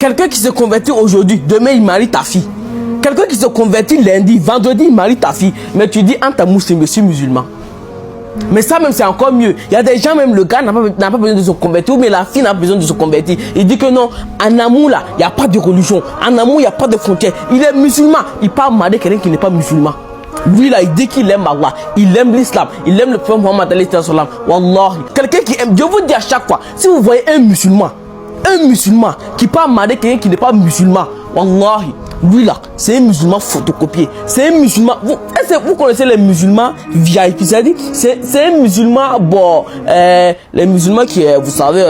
Quelqu'un qui se convertit aujourd'hui, demain il marie ta fille. Quelqu'un qui se convertit lundi, vendredi il marie ta fille. Mais tu dis, Anta musulman, je suis musulman. Mais ça même c'est encore mieux. Il y a des gens, même le gars n'a pas besoin de se convertir, mais la fille n'a pas besoin de se convertir. Il dit que non, en amour là, il n'y a pas de religion. En amour, il n'y a pas de frontières. Il est musulman. Il part marier quelqu'un qui n'est pas musulman. Lui là, il dit qu'il aime Allah, il aime l'islam, il aime le prophète Mohammed alayhi salam. Wallah. Quelqu'un qui aime, je vous dis à chaque fois, si vous voyez un musulman qui part marier quelqu'un qui n'est pas musulman, wallahi, lui là, c'est un musulman photocopié. C'est un musulman. Vous connaissez les musulmans VIP, c'est-à-dire, c'est un musulman, bon, les musulmans qui, vous savez,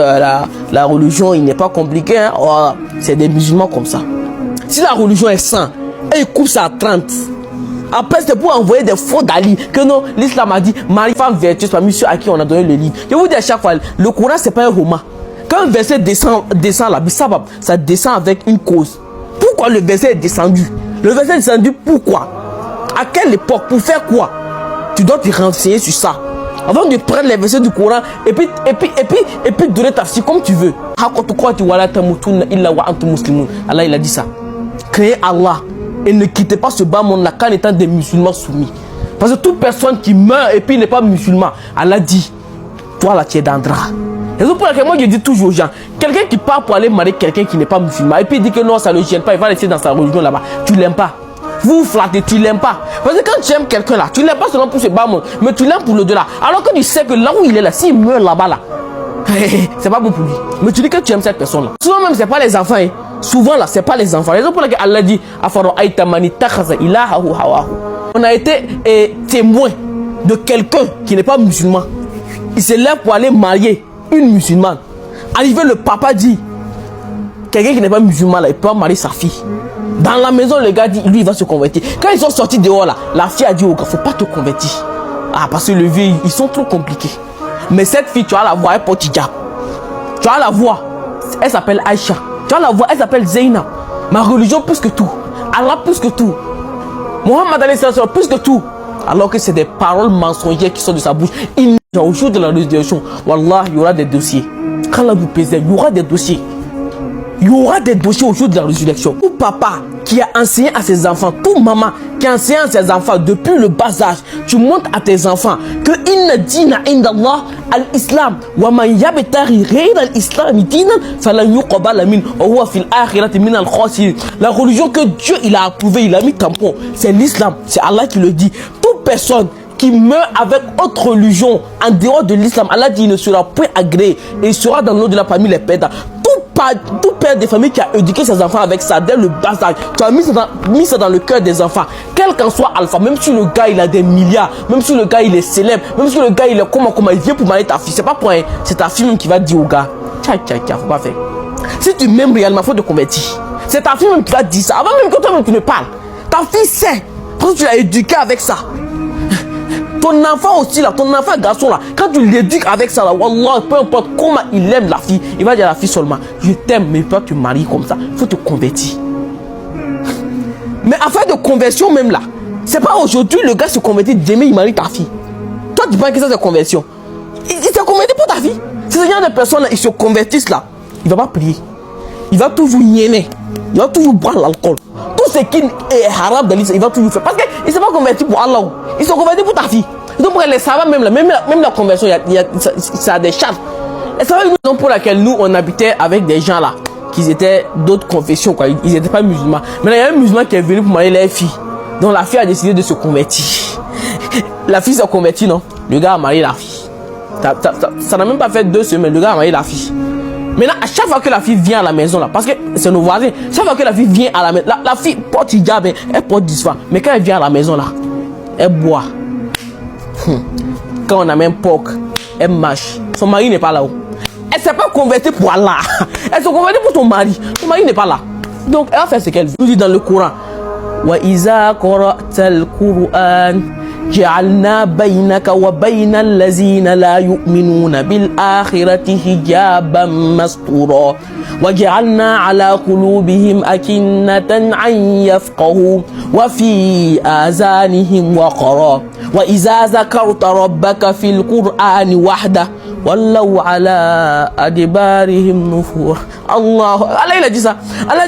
la religion, il n'est pas compliqué, hein, voilà. C'est des musulmans comme ça. Si la religion est 100, et il coupe ça à 30. Après, c'est pour envoyer des faux d'Ali. Que non, l'islam a dit, marie femme vertueuse parmi ceux à qui on a donné le livre. Je vous dis à chaque fois, le Coran, c'est pas un roman. Quand un verset descend là, ça descend avec une cause. Pourquoi le verset est descendu? Le verset est descendu pourquoi? À quelle époque? Pour faire quoi? Tu dois te renseigner sur ça. Avant de prendre les versets du Coran et puis donner ta fille comme tu veux. Allah, il a dit ça. Créez Allah. Et ne quittez pas ce bas monde là qu'en étant des musulmans soumis. Parce que toute personne qui meurt et puis n'est pas musulman, Allah dit, toi là tu es dans le drap. Et c'est pour laquelle moi je dis toujours aux gens, quelqu'un qui part pour aller marier quelqu'un qui n'est pas musulman et puis il dit que non ça ne le gêne pas, il va rester dans sa religion là-bas, tu l'aimes pas. Vous flattez, tu l'aimes pas. Parce que quand tu aimes quelqu'un là, tu l'aimes pas seulement pour ce bas monde, mais tu l'aimes pour le delà. Alors que tu sais que là où il est là, s'il meurt là-bas là, c'est pas bon pour lui. Mais tu dis que tu aimes cette personne là. Souvent même c'est pas les enfants. Souvent là c'est pas les enfants. Raison pour laquelle Allah dit on a été témoin de quelqu'un qui n'est pas musulman. Il se lève pour aller marier une musulmane. Arrivé le papa dit, quelqu'un qui n'est pas musulman là, il peut marier sa fille. Dans la maison le gars dit, lui il va se convertir. Quand ils sont sortis dehors là, la fille a dit au gars, faut pas te convertir. Ah parce que le vieux, ils sont trop compliqués. Mais cette fille, tu vas la voir, elle porte hijab. Tu vas la voir, elle s'appelle Aïcha. Tu vas la voir, elle s'appelle Zainab. Ma religion plus que tout. Allah plus que tout. Mohammed alayhi salam plus que tout. Alors que c'est des paroles mensongères qui sont de sa bouche. Au jour de la résurrection, wallah, il y aura des dossiers. Quand là vous pesez, il y aura des dossiers. Il y aura des dossiers au jour de la résurrection. Tout papa qui a enseigné à ses enfants, tout maman qui a enseigné à ses enfants depuis le bas âge, tu montres à tes enfants que inna dina indallah al-islam wa man yabtaghi ghayra al-islam dinan falan yuqbal min wa huwa fil akhirati min al-khasirin. La religion que Dieu il a approuvée, il a mis tampon, c'est l'islam, c'est Allah qui le dit. Toute personne qui meurt avec autre religion en dehors de l'islam, Allah dit il ne sera point agréé et il sera dans l'eau de la famille les perdants. Tout père de famille qui a éduqué ses enfants avec ça dès le bas âge, tu as mis ça dans le cœur des enfants. Quel qu'en soit alpha, même si le gars il a des milliards, même si le gars il est célèbre, même si le gars il est comment il vient pour marier ta fille, c'est pas pour rien, c'est ta fille même qui va dire au gars, tcha, faut pas faire. Si tu m'aimes réellement, faut te convertir. C'est ta fille même qui va dire ça, avant même que toi-même tu ne parles. Ta fille sait, parce que tu l'as éduqué avec ça. Ton enfant aussi là, ton enfant garçon là, quand tu l'éduques avec ça là, wallah, peu importe comment il aime la fille, il va dire à la fille seulement, je t'aime, mais toi tu maries comme ça, il faut te convertir. Mais affaire de conversion même là, c'est pas aujourd'hui le gars se convertit, demain il marie ta fille. Toi tu penses que ça c'est conversion. Il s'est converti pour ta fille. C'est ce genre de personnes là, ils se convertissent là, il va pas prier. Il va toujours nier, il va toujours boire l'alcool. Tout ce qui est haram dans l'islam, il va toujours faire. Parce qu'il ne s'est pas converti pour Allah. Il s'est converti pour ta fille. Donc pour les savants, même la conversion, ça a des chartes. Et c'est une raison pour laquelle nous, on habitait avec des gens là, qui étaient d'autres confessions, quoi. Ils n'étaient pas musulmans. Mais il y a un musulman qui est venu pour marier les filles. Donc la fille a décidé de se convertir. La fille s'est convertie, non? Le gars a marié la fille. Ça n'a même pas fait 2 semaines, le gars a marié la fille. Maintenant, à chaque fois que la fille vient à la maison là, parce que c'est nos voisins, chaque fois que la fille vient à la maison, la fille porte hijab, elle porte disfa. Mais quand elle vient à la maison là, elle boit. Quand on amène porc, elle mâche. Son mari n'est pas là-haut. Elle ne s'est pas convertie pour Allah. Elle s'est convertie pour ton mari. Ton mari n'est pas là. Donc elle va faire ce qu'elle veut. Nous dit dans le Coran, wa iza qara'tal Qur'an جعلنا بينك وبين الذين لا يؤمنون بالآخرة حجابا مستورا وجعلنا على قلوبهم أكنة أن يفقهوا وفي آذانهم وقرا وإذا ذكرت ربك في القرآن وحده Wallahu ala adbarihim nufur. Allah, Allah il a dit ça. Allah